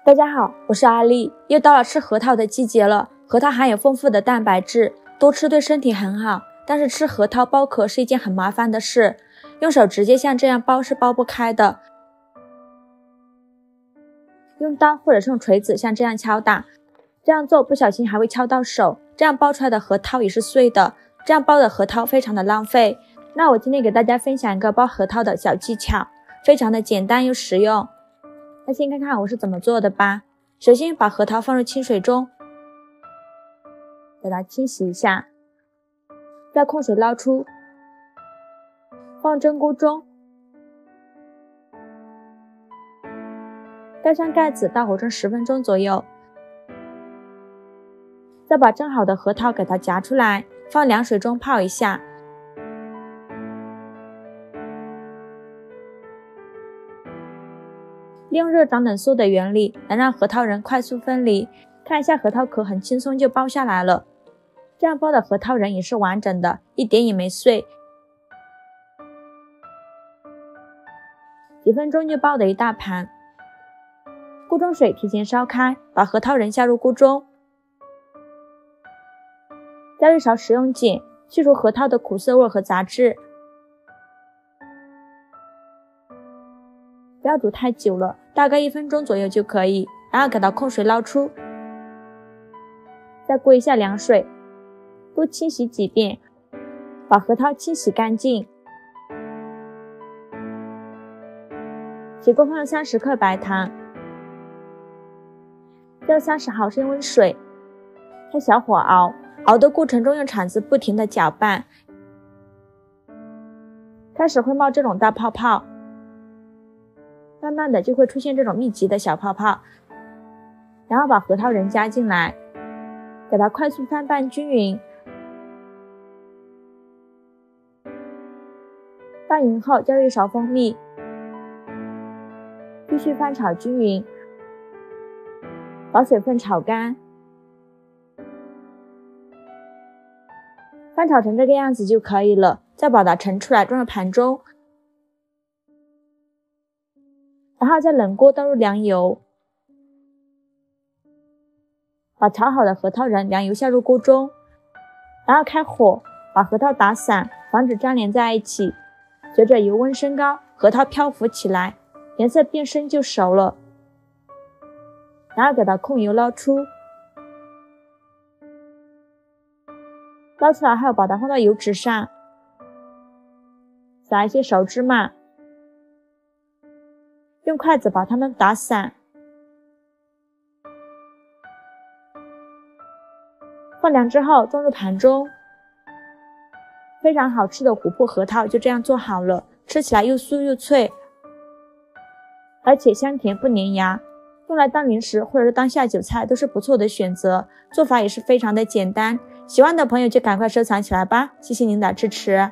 大家好，我是阿丽，又到了吃核桃的季节了。核桃含有丰富的蛋白质，多吃对身体很好。但是吃核桃剥壳是一件很麻烦的事，用手直接像这样剥是剥不开的。用刀或者是用锤子像这样敲打，这样做不小心还会敲到手，这样剥出来的核桃也是碎的。这样剥的核桃非常的浪费。那我今天给大家分享一个剥核桃的小技巧，非常的简单又实用。那先看看我是怎么做的吧。首先把核桃放入清水中，给它清洗一下，再控水捞出，放蒸锅中，盖上盖子，大火蒸10分钟左右。再把蒸好的核桃给它夹出来，放凉水中泡一下。利用热胀冷缩的原理，能让核桃仁快速分离。看一下核桃壳很轻松就剥下来了，这样剥的核桃仁也是完整的，一点也没碎。几分钟就剥的一大盘。锅中水提前烧开，把核桃仁下入锅中，加入一勺食用碱，去除核桃的苦涩味和杂质。不要煮太久了，大概1分钟左右就可以，然后给它控水捞出，再过一下凉水，多清洗几遍，把核桃清洗干净。起锅放入30克白糖，加入30毫升温水，开小火熬，熬的过程中用铲子不停地搅拌，开始会冒这种大泡泡，慢慢的就会出现这种密集的小泡泡，然后把核桃仁加进来，给它快速翻拌均匀。拌匀后加入一勺蜂蜜，继续翻炒均匀，把水分炒干。翻炒成这个样子就可以了，再把它盛出来装入盘中。然后在冷锅倒入凉油，把炒好的核桃仁凉油下入锅中，然后开火，把核桃打散，防止粘连在一起。随着油温升高，核桃漂浮起来，颜色变深就熟了。然后给它控油捞出，捞出来后把它放到油纸上，撒一些熟芝麻，用筷子把它们打散，放凉之后装入盘中。非常好吃的琥珀核桃就这样做好了，吃起来又酥又脆，而且香甜不粘牙，用来当零食或者是当下酒菜都是不错的选择，做法也是非常的简单。喜欢的朋友就赶快收藏起来吧，谢谢您的支持。